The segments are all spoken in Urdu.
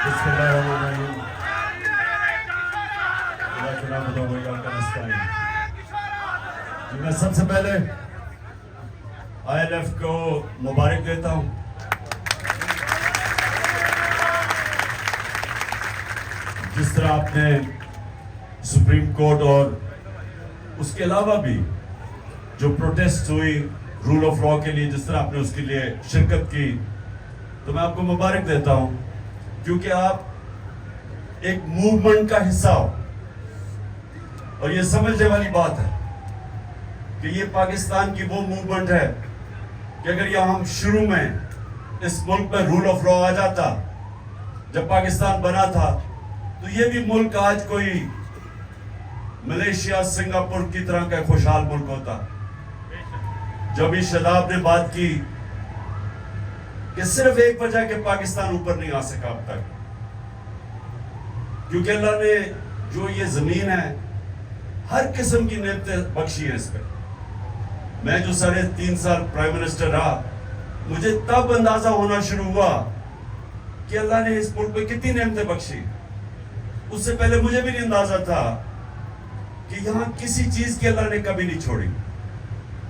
بسم اللہ الرحمن الرحیم. میں سب سے پہلے ILF کو مبارک دیتا ہوں. جس طرح آپ نے سپریم کورٹ اور اس کے علاوہ بھی جو پروٹیسٹ ہوئی رول آف لا کے لیے، جس طرح آپ نے اس کے لیے شرکت کی، تو میں آپ کو مبارک دیتا ہوں، کیونکہ آپ ایک موومنٹ کا حصہ ہو. اور یہ سمجھنے والی بات ہے کہ یہ پاکستان کی وہ موومنٹ ہے کہ اگر یہ ہم شروع میں اس ملک میں رول آف لا آ جاتا جب پاکستان بنا تھا، تو یہ بھی ملک آج کوئی ملیشیا سنگاپور کی طرح کا خوشحال ملک ہوتا. جب بھی شاداب نے بات کی کہ صرف ایک وجہ کہ پاکستان اوپر نہیں آ سکا اب تک، کیونکہ اللہ نے جو یہ زمین ہے ہر قسم کی نعمتیں بخشی ہیں اس پہ. میں جو 3.5 سال پرائم منسٹر رہا، مجھے تب اندازہ ہونا شروع ہوا کہ اللہ نے اس ملک پہ کتنی نعمتیں بخشی. اس سے پہلے مجھے بھی نہیں اندازہ تھا کہ یہاں کسی چیز کی اللہ نے کبھی نہیں چھوڑی.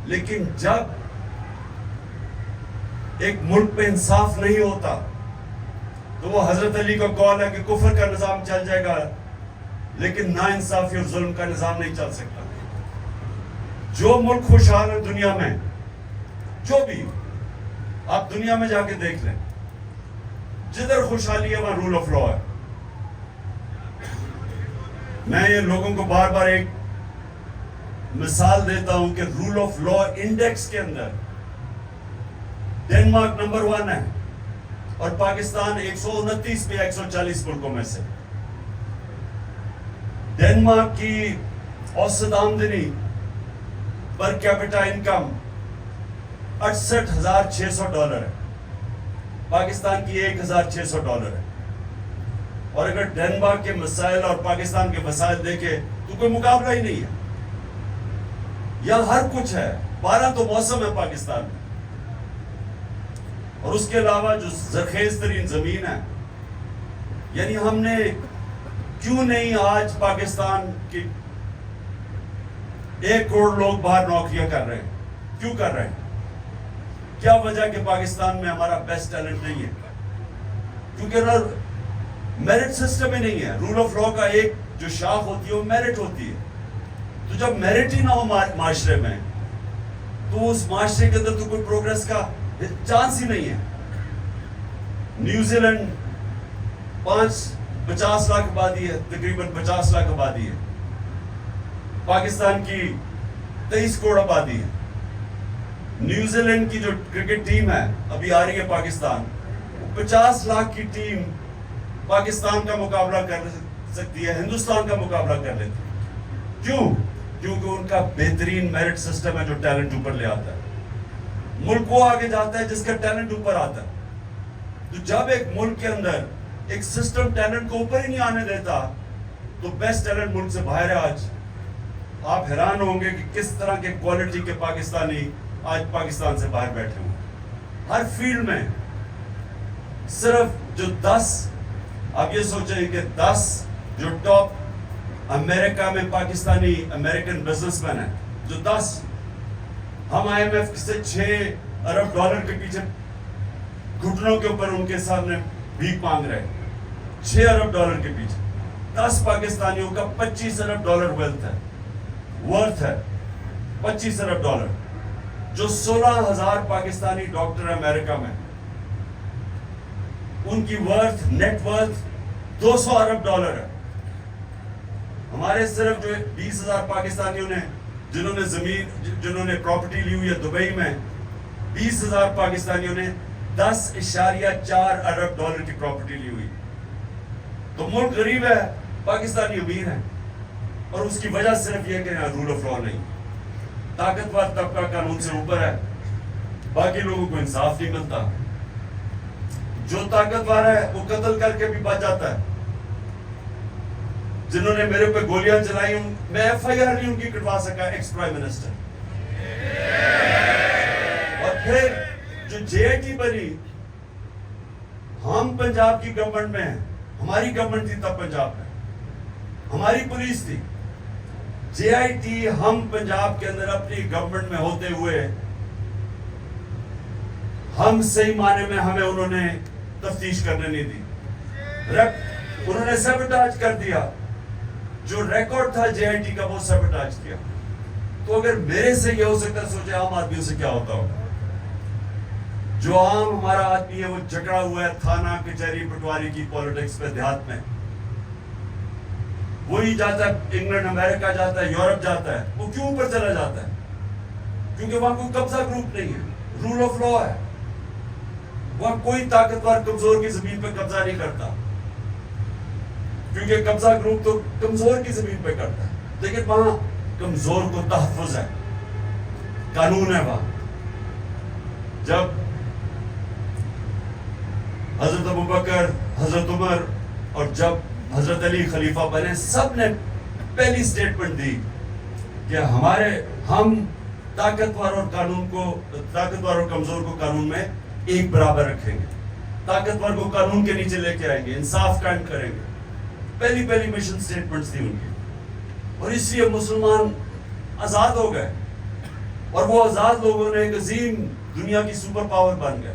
لیکن جب ایک ملک پہ انصاف نہیں ہوتا تو وہ حضرت علی کا قول ہے کہ کفر کا نظام چل جائے گا لیکن نا انصافی اور ظلم کا نظام نہیں چل سکتا. جو ملک خوشحال ہے دنیا میں، جو بھی آپ دنیا میں جا کے دیکھ لیں، جدھر خوشحالی ہے وہاں رول آف لا ہے. میں یہ لوگوں کو بار بار ایک مثال دیتا ہوں کہ رول آف لا انڈیکس کے اندر ڈنمارک نمبر 1 ہے اور پاکستان 129 پہ 140 ملکوں میں سے. ڈنمارک کی اوسط آمدنی پر کیپٹا انکم $68,600 ہے، پاکستان کی $1,600 ہے. اور اگر ڈنمارک کے مسائل اور پاکستان کے مسائل دیکھے تو کوئی مقابلہ ہی نہیں ہے. یہاں ہر کچھ ہے، 12 تو موسم ہے پاکستان میں، اور اس کے علاوہ جو زرخیز ترین زمین ہے. یعنی ہم نے کیوں نہیں آج پاکستان کی 1 کروڑ لوگ باہر نوکریاں کر رہے ہیں؟ کیوں کر رہے ہیں؟ کیا وجہ کہ پاکستان میں ہمارا بیسٹ ٹیلنٹ نہیں ہے؟ کیونکہ میرٹ سسٹم ہی نہیں ہے. رول آف لا کا ایک جو شاخ ہوتی ہے وہ میرٹ ہوتی ہے. تو جب میرٹ ہی نہ ہو معاشرے میں تو اس معاشرے کے اندر تو کوئی پروگریس کا چانس ہی نہیں ہے. نیوزی لینڈ 50 لاکھ آبادی ہے، تقریباً 50 لاکھ آبادی ہے. پاکستان کی 23 کروڑ آبادی ہے. نیوزی لینڈ کی جو کرکٹ ٹیم ہے ابھی آ رہی ہے پاکستان، 50 لاکھ کی ٹیم پاکستان کا مقابلہ کر سکتی ہے، ہندوستان کا مقابلہ کر لیتی ہے. کیوں؟ کیونکہ ان کا بہترین میرٹ سسٹم ہے جو ٹیلنٹ اوپر لے آتا ہے. ملک وہ آگے جاتا ہے جس کا ٹیلنٹ اوپر آتا ہے. تو جب ایک ملک کے اندر ایک سسٹم ٹیلنٹ کو اوپر ہی نہیں آنے دیتا تو بیسٹ ٹیلنٹ ملک سے باہر ہے. آج آپ حیران ہوں گے کہ کس طرح کے کوالٹی کے پاکستانی آج پاکستان سے باہر بیٹھے ہوئے ہر فیلڈ میں. صرف جو 10، آپ یہ سوچیں کہ 10 جو ٹاپ امریکہ میں پاکستانی امریکن بزنس مین ہیں، جو 10، ہم IMF سے $6 ارب کے پیچھے گھٹنوں کے اوپر ان کے سامنے بھیک مانگ رہے ہیں. $6 ارب کے پیچھے 10 پاکستانیوں کا $25 ارب ورتھ ہے. $25 ارب جو 16,000 پاکستانی ڈاکٹر امریکہ میں، ان کی نیٹ ورتھ $200 ارب ہے. ہمارے صرف جو 20,000 پاکستانیوں نے جنہوں نے پراپرٹی لی ہوئی ہے دبئی میں، 20,000 پاکستانیوں نے $10.4 ارب کی پراپرٹی لی ہوئی. تو ملک غریب ہے، پاکستانی امیر ہے، اور اس کی وجہ صرف یہ کہ رول آف لا نہیں. طاقتور طبقہ قانون سے اوپر ہے، باقی لوگوں کو انصاف نہیں ملتا. جو طاقتور ہے وہ قتل کر کے بھی بچ جاتا ہے. جنہوں نے میرے پہ گولیاں چلائی، میں FIR نہیں ان کی کٹوا سکا، ایکس پرائم منسٹر. اور پھر جو JIT بنی، ہم پنجاب کی گورنمنٹ میں ہیں، ہماری گورنمنٹ تھی تب پنجاب میں, ہماری پولیس تھی. JIT ہم پنجاب کے اندر اپنی گورنمنٹ میں ہوتے ہوئے ہم صحیح معنی میں ہمیں انہوں نے تفتیش کرنے نہیں دی. انہوں نے سیبوٹاج کر دیا. جو ریکارڈ تھا JIT کا وہ سیبوٹاج کیا. تو اگر میرے سے یہ ہو سکتا ہے, سوچے عام آدمیوں سے کیا ہوتا ہوگا. جو عام ہمارا آدمی ہے وہ جکڑا ہوا ہے تھانہ کچہری پٹواری کی پولیٹکس پہ دیہات میں. وہی جاتا ہے انگلینڈ امریکہ جاتا ہے یورپ جاتا ہے. وہ کیوں اوپر چلا جاتا ہے؟ کیونکہ وہاں کوئی قبضہ گروپ نہیں ہے, رول آف لا ہے. وہاں کوئی طاقتور کمزور کی زمین پہ قبضہ نہیں کرتا, کیونکہ قبضہ گروپ تو کمزور کی زمین پہ کرتا ہے. لیکن وہاں کمزور کو تحفظ ہے, قانون ہے وہاں. جب حضرت ابوبکر, حضرت عمر اور جب حضرت علی خلیفہ بنے, سب نے پہلی سٹیٹمنٹ دی کہ ہم طاقتور اور کمزور کو قانون میں ایک برابر رکھیں گے, طاقتور کو قانون کے نیچے لے کے آئیں گے, انصاف قائم کریں گے. پہلی مشن سٹیٹمنٹس تھی ان کی. اور اس لیے مسلمان آزاد ہو گئے, اور وہ آزاد لوگوں نے ایک عظیم دنیا کی سپر پاور بن گئے.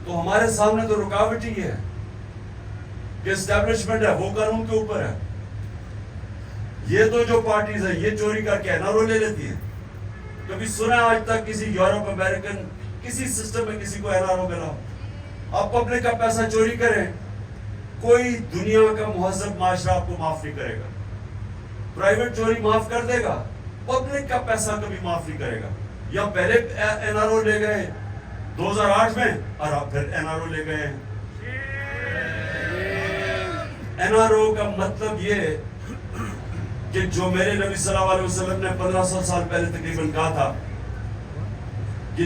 تو ہمارے سامنے تو رکاوٹ ہی ہے کہ اسٹیبلشمنٹ ہے وہ قانون کے اوپر ہے. یہ تو جو پارٹیز ہیں یہ چوری کر کے NRO لے لیتی ہیں. کبھی سنا آج تک کسی یورپ امریکن کسی سسٹم میں کسی کو NRO ملا؟ آپ پبلک کا پیسہ چوری کریں, کوئی دنیا کا مہذب معاشرہ آپ کو معاف نہیں کرے گا. پرائیویٹ چوری معاف کر دے گا, پبلک کا پیسہ کبھی معاف نہیں کرے گا. یا پہلے NRO لے گئے 2008 میں, اور آپ پھر NRO لے گئے. NRO کا مطلب یہ کہ جو میرے نبی صلی اللہ علیہ وسلم نے 1500 سال پہلے تقریباً کہا تھا کہ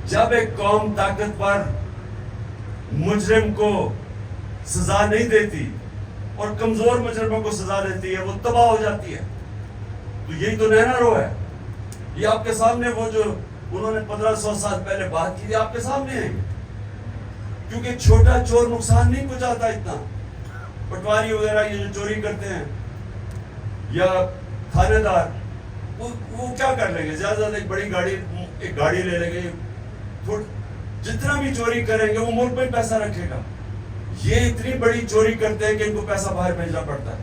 جب ایک قوم طاقتور مجرم کو سزا نہیں دیتی اور کمزور مجرموں کو سزا دیتی ہے, وہ تباہ ہو جاتی ہے. تو یہی تو NRO ہے. یہ آپ کے سامنے وہ جو انہوں نے 1500 سال پہلے بات کی تھی آپ کے سامنے ہے. کیونکہ چھوٹا چور نقصان نہیں پہنچاتا اتنا. پٹواری وغیرہ یہ جو چوری کرتے ہیں یا تھانے دار, وہ کیا کر لیں گے؟ زیادہ زیادہ ایک گاڑی لے لیں گے. جتنا بھی چوری کریں گے وہ ملک میں پیسہ رکھے گا. یہ اتنی بڑی چوری کرتے ہیں کہ ان کو پیسہ باہر بھیجنا پڑتا ہے.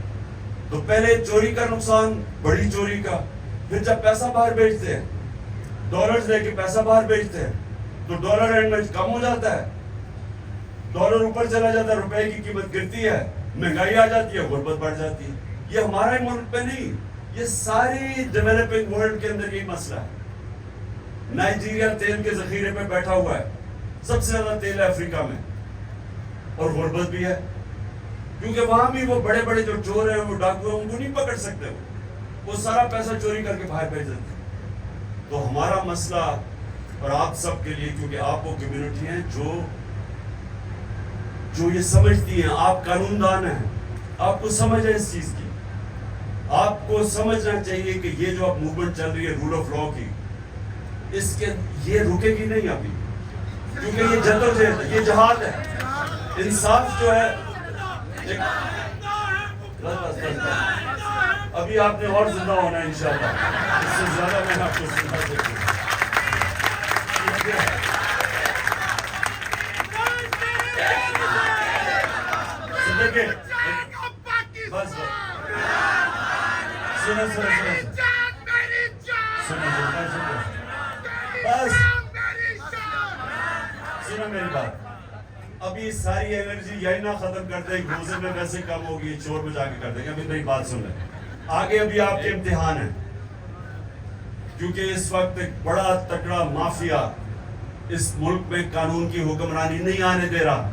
تو پہلے چوری کا نقصان, بڑی چوری کا. پھر جب پیسہ باہر بھیجتے ہیں, ڈالرز لے کے پیسہ باہر بھیجتے ہیں, تو ڈالر اینڈ میں کم ہو جاتا ہے, ڈالر اوپر چلا جاتا ہے, روپے کی قیمت گرتی ہے, مہنگائی آ جاتی ہے, غربت بڑھ جاتی ہے. یہ ہمارے ملک پہ نہیں, یہ ساری ڈیولپنگ ورلڈ کے اندر یہ مسئلہ ہے. نائجیریا تیل کے ذخیرے پہ بیٹھا ہوا ہے, سب سے زیادہ تیل ہے افریقہ میں, اور غربت بھی ہے. کیونکہ وہاں بھی وہ بڑے بڑے جو چور ہیں, وہ ڈاکو ہیں, ان کو نہیں پکڑ سکتے. وہ سارا پیسہ چوری کر کے باہر بھیج دیتے ہیں. تو ہمارا مسئلہ اور آپ سب کے لیے, کیونکہ آپ وہ کمیونٹی ہیں جو یہ سمجھتی ہیں, آپ قانون دان ہیں, آپ کو سمجھ ہے اس چیز کی. آپ کو سمجھنا چاہیے کہ یہ جو اب موومنٹ چل رہی ہے رول آف لا کی, اس کے یہ رکے گی نہیں ابھی, کیونکہ یہ جدوجہد, یہ جہاد ہے. انصاف جو ہے ابھی آپ نے اور زندہ ہونا ہے انشاءاللہ. اس سے زیادہ میں آپ کو سنا سکتا ہوں. بس سنو میری بات. ابھی ساری انرجی یہی نہ ختم کر دیں, روزے میں ویسے کم ہوگی, چور بجا کے کر دیں گے. ابھی میری بات سن لیں, آگے ابھی آپ کے امتحان ہیں. کیونکہ اس وقت ایک بڑا تکڑا مافیا اس ملک میں قانون کی حکمرانی نہیں آنے دے رہا.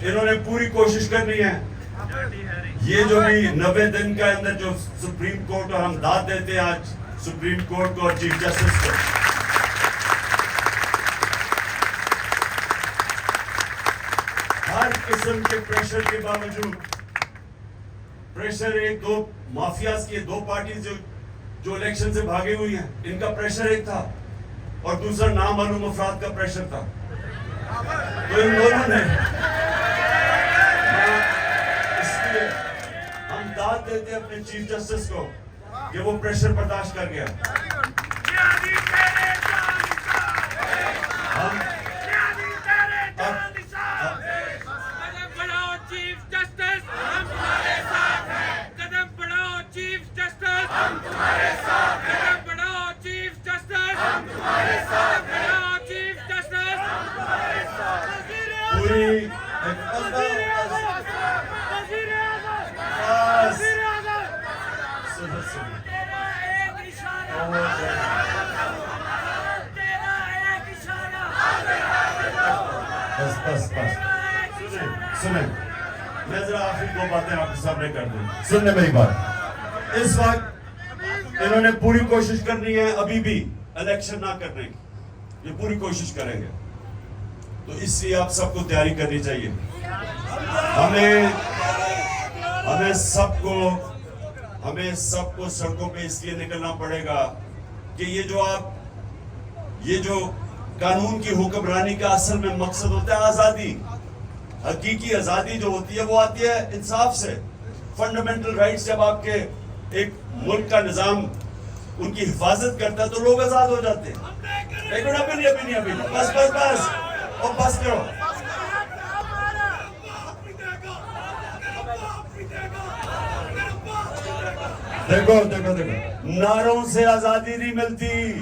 انہوں نے پوری کوشش کرنی ہے. یہ جو بھی 90 دن کے اندر جو سپریم کورٹ, اور ہم داد دیتے ہیں آج سپریم کورٹ کو اور چیف جسٹس کو, ہر قسم کے پریشر کے باوجود, پریشر ایک دو مافیاز کی, دو پارٹیز جو الیکشن سے بھاگی ہوئی ہیں, ان کا پریشر ایک تھا, اور دوسرا نامعلوم افراد کا پریشر تھا. تو ان دونوں نے اپنے چیف جسٹس کو کہ وہ پریشر برداشت کر گیا. سنیں, میں ذرا آخری 2 باتیں آپ کے سامنے کر دوں. سننے میری بات. اس وقت انہوں نے پوری کوشش کرنی ہے ابھی بھی الیکشن نہ کرنے کی, یہ پوری کوشش کریں گے. تو اس لیے آپ سب کو تیاری کرنی چاہیے. ہمیں سب کو سڑکوں پہ اس لیے نکلنا پڑے گا کہ یہ جو قانون کی حکمرانی کا اصل میں مقصد ہوتا ہے آزادی. حقیقی آزادی جو ہوتی ہے وہ آتی ہے انصاف سے. فنڈامنٹل رائٹس جب آپ کے ایک ملک کا نظام ان کی حفاظت کرتا ہے تو لوگ آزاد ہو جاتے ہیں. ایک منٹ, ابھی نہیں, بس اور بس کرو. دیکھو نعروں سے آزادی نہیں ملتی.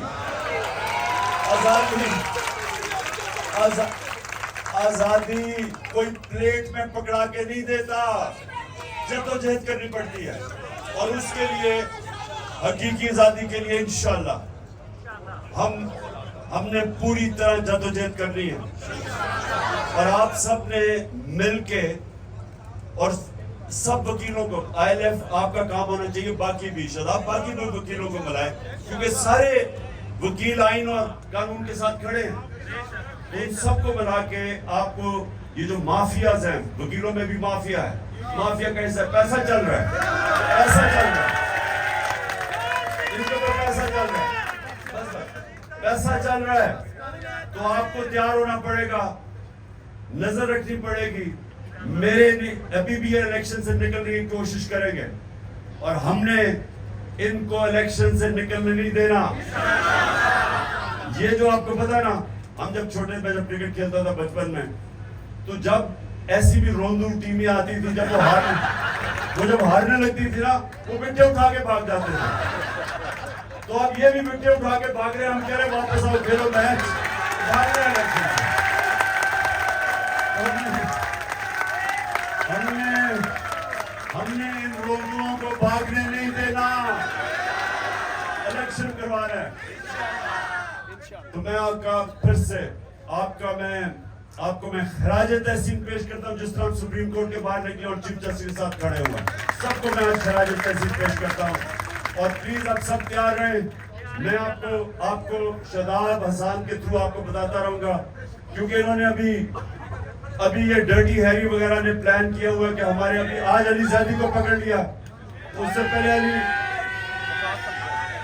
آزادی کوئی پلیٹ میں پکڑا کے نہیں دیتا, جدوجہد کرنی پڑتی ہے. اور اس کے لیے حقیقی آزادی کے لیے انشاءاللہ ہم نے پوری طرح جدوجہد کرنی ہے. اور آپ سب نے مل کے, اور سب وکیلوں کو, ILF آپ کا کام ہونا چاہیے, باقی بھی شداب باقی بھی وکیلوں کو ملائے, کیونکہ سارے وکیل آئین اور قانون کے ساتھ کھڑے ہیں. ان سب کو ملا کے آپ کو یہ جو مافیاز ہیں, وکیلوں میں بھی مافیا ہے, مافیا کا حصہ پیسہ چل رہا ہے, ان کے اوپر پیسہ چل رہا ہے. تو آپ کو تیار ہونا پڑے گا, نظر رکھنی پڑے گی. ابھی بھی یہ الیکشن سے نکلنے کی کوشش کریں گے, اور ہم نے ان کو الیکشن سے نکلنے نہیں دینا. یہ جو آپ کو پتا نا, ہم جب چھوٹے میں جب کرکٹ کھیلتا تھا بچپن میں, تو جب ایسی بھی روندو ٹیمیں آتی تھی, جب وہ جب ہارنے لگتی تھی نا, وہ وکٹیں اٹھا کے بھاگ جاتے تھے. تو اب یہ بھی وکٹیں اٹھا کے بھاگ رہے ہیں. ہم کہہ رہے ہیں واپس آؤ, کھیلو میچ, بھاگ رہے ہیں الیکشن. ہم نے ان روندوں کو بھاگنے نہیں دینا, الیکشن کروا رہے ہیں. تو میں آپ کا پھر سے آپ کو میں خراج تحسین پیش کرتا ہوں, جس طرح ہم سپریم کورٹ کے باہر نکلے اور چیف جسٹس کے ساتھ کھڑے ہوئے, سب کو میں خراج تحسین پیش کرتا ہوں. اور پلیز آپ سب تیار رہیں. میں آپ کو شاداب حسان کے تھرو آپ کو بتاتا رہوں گا, کیونکہ انہوں نے ابھی یہ ڈرٹی ہیری وغیرہ نے پلان کیا ہوا ہے کہ ہمارے آج علی زیدی کو پکڑ لیا, اس سے پہلے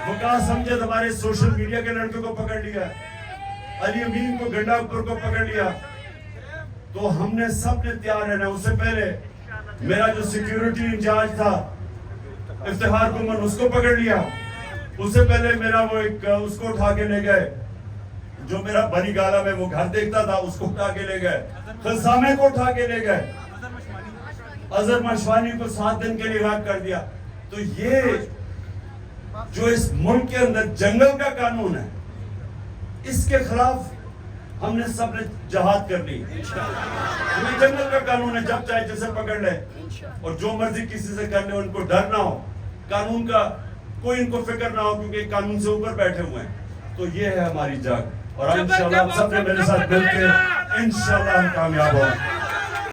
وقاص امجد ہمارے سوشل میڈیا کے لڑکے کو پکڑ لیا, علی امین کو گنڈا پور کو پکڑ لیا. تو ہم نے سب نے تیار رہنا. اس سے پہلے میرا جو سیکیورٹی انچارج تھا افتخار گمن, اس کو پکڑ لیا. اس سے پہلے میرا وہ اس کو اٹھا کے لے گئے, جو میرا بنی گالا میں وہ گھر دیکھتا تھا, اس کو اٹھا کے لے گئے. خلسامے کو اٹھا کے لے گئے. اظہر مشوانی کو 7 دن کے لیے غائب کر دیا. تو یہ جو اس ملک کے اندر جنگل کا قانون ہے, اس کے خلاف ہم نے سب نے جہاد کرنی. یہ جنگل کا قانون ہے, جب چاہے جسے پکڑ لے اور جو مرضی کسی سے کر لے, ان کو ڈر نہ ہو, قانون کا کوئی ان کو فکر نہ ہو, کیونکہ قانون سے اوپر بیٹھے ہوئے ہیں. تو یہ ہے ہماری جنگ, اور انشاءاللہ آپ سب نے میرے ساتھ مل کے انشاءاللہ ہم کامیاب ہوں.